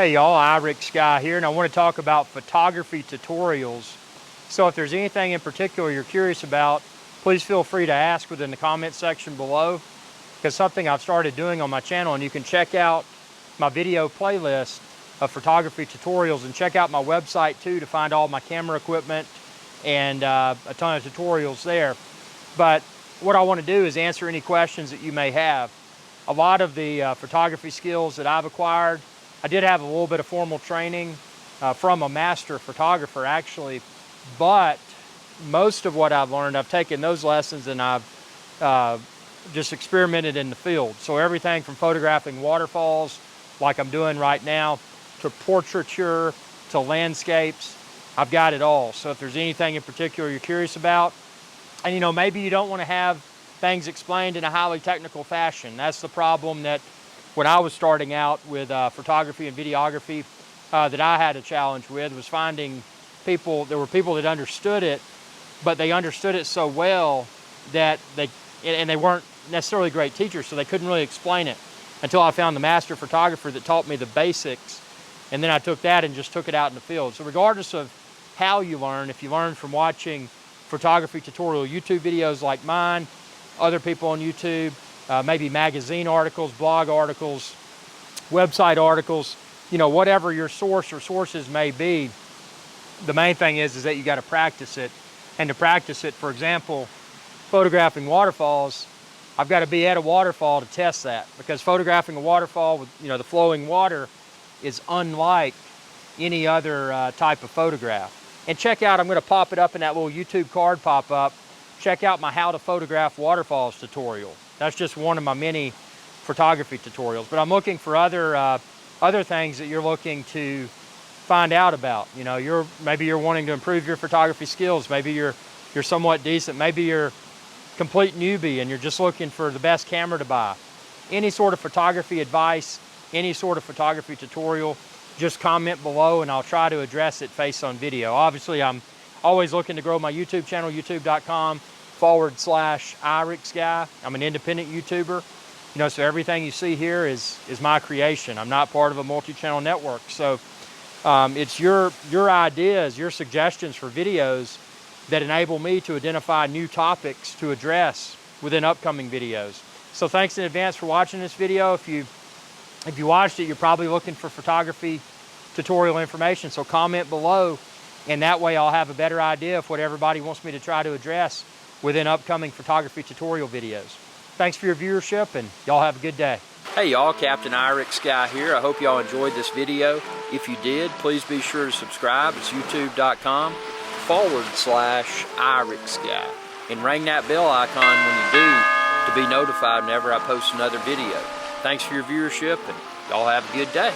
Hey y'all, IrixGuy here, and I want to talk about photography tutorials. So if there's anything in particular you're curious about, please feel free to ask within the comment section below, because something I've started doing on my channel, and you can check out my video playlist of photography tutorials and check out my website too to find all my camera equipment and a ton of tutorials there. But what I want to do is answer any questions that you may have. A lot of the photography skills that I've acquired, I did have a little bit of formal training from a master photographer actually, but most of what I've learned, I've taken those lessons and I've just experimented in the field. So everything from photographing waterfalls like I'm doing right now, to portraiture, to landscapes, I've got it all. So if there's anything in particular you're curious about, and you know, maybe you don't want to have things explained in a highly technical fashion. That's the problem that when I was starting out with photography and videography that I had a challenge with, was finding people, there were people that understood it, but they understood it so well that they weren't necessarily great teachers, so they couldn't really explain it until I found the master photographer that taught me the basics, and then I took that and just took it out in the field. So regardless of how you learn, if you learn from watching photography tutorial YouTube videos like mine, other people on YouTube, maybe magazine articles, blog articles, website articles, you know, whatever your source or sources may be, the main thing is that you got to practice it. And to practice it, for example, photographing waterfalls, I've got to be at a waterfall to test that, because photographing a waterfall with, you know, the flowing water is unlike any other type of photograph. And check out, I'm going to pop it up in that little YouTube card pop up. Check out my how to photograph waterfalls tutorial. That's just one of my many photography tutorials. But I'm looking for other things that you're looking to find out about. You know, maybe you're wanting to improve your photography skills. Maybe you're somewhat decent. Maybe you're complete newbie and you're just looking for the best camera to buy. Any sort of photography advice, any sort of photography tutorial, just comment below and I'll try to address it face on video. Obviously, I'm always looking to grow my YouTube channel, youtube.com/IrixGuy. I'm an independent YouTuber, you know, so everything you see here is my creation. I'm not part of a multi-channel network. So it's your ideas, your suggestions for videos that enable me to identify new topics to address within upcoming videos. So thanks in advance for watching this video. If you watched it, you're probably looking for photography tutorial information. So comment below, and that way I'll have a better idea of what everybody wants me to try to address within upcoming photography tutorial videos. Thanks for your viewership, and y'all have a good day. Hey y'all, Captain IrixGuy here. I hope y'all enjoyed this video. If you did, please be sure to subscribe. It's youtube.com/IrixGuy. And ring that bell icon when you do to be notified whenever I post another video. Thanks for your viewership, and y'all have a good day.